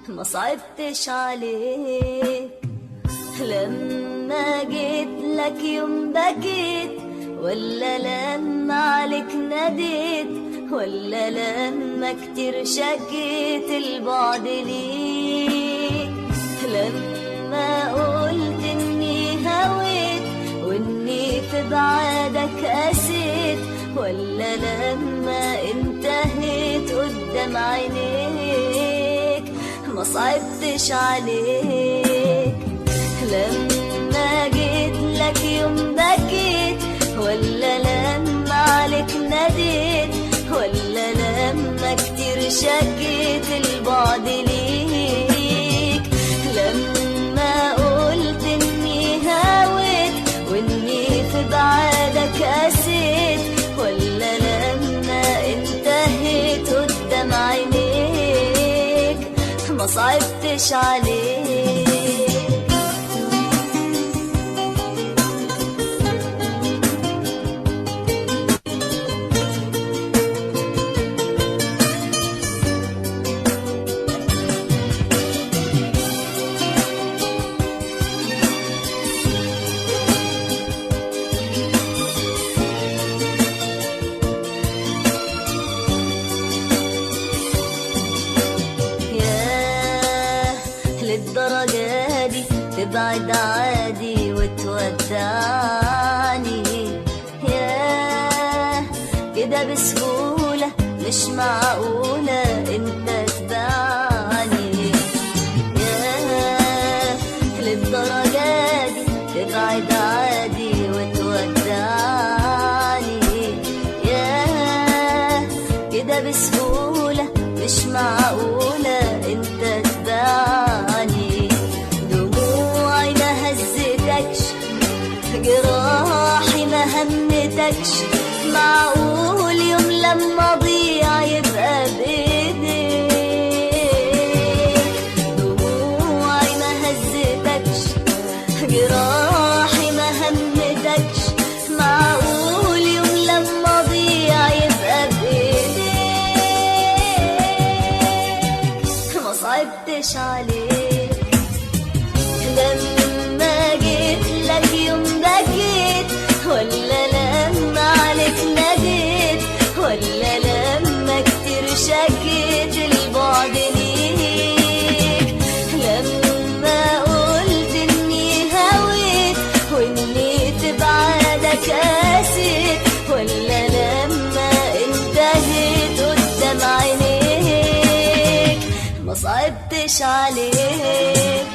ما صعبتش عليك لما جيت لك يوم بكيت، ولا لما عليك ناديت، ولا لما كتير شكيت البعد ليك، لما قلت اني هويت واني في بعادك قسيت، ولا لما انتهيت قدام عينيك. ما صعبتش عليك لما جيت لك يوم بكيت، ولا لما عليك ناديت، ولا لما كتير شكيت البعد ليك، لما قلت اني هويت واني في بعادك قسيت، ولا لما انتهيت قدام عينيك. ما صعبتش عليك. للدرجة دي تبعد عادي وتودعني؟ ياه كده بسهولة مش معقولة انت تبعني. ياه للدرجة دي تبعد عادي وتودعني؟ ياه كده بسهولة مش معقولة انت تبعني. دموعي ما هزتكش، جراحي ما همتكش، معقول يوم لما اضيع يبقى بايديك؟ دموعي ما هزتكش، جراحي ما همتكش، معقول يوم لما اضيع يبقى بايديك؟ ما صعبتش عليك لما جيت لك يوم بكيت، ولا لما عليك ناديت، ولا لما كتير شكيت البعد ليك، لما قلت اني هويت واني في بعادك قاسيت، ولا لما انتهيت قدام عينيك. ما صعبتش عليك.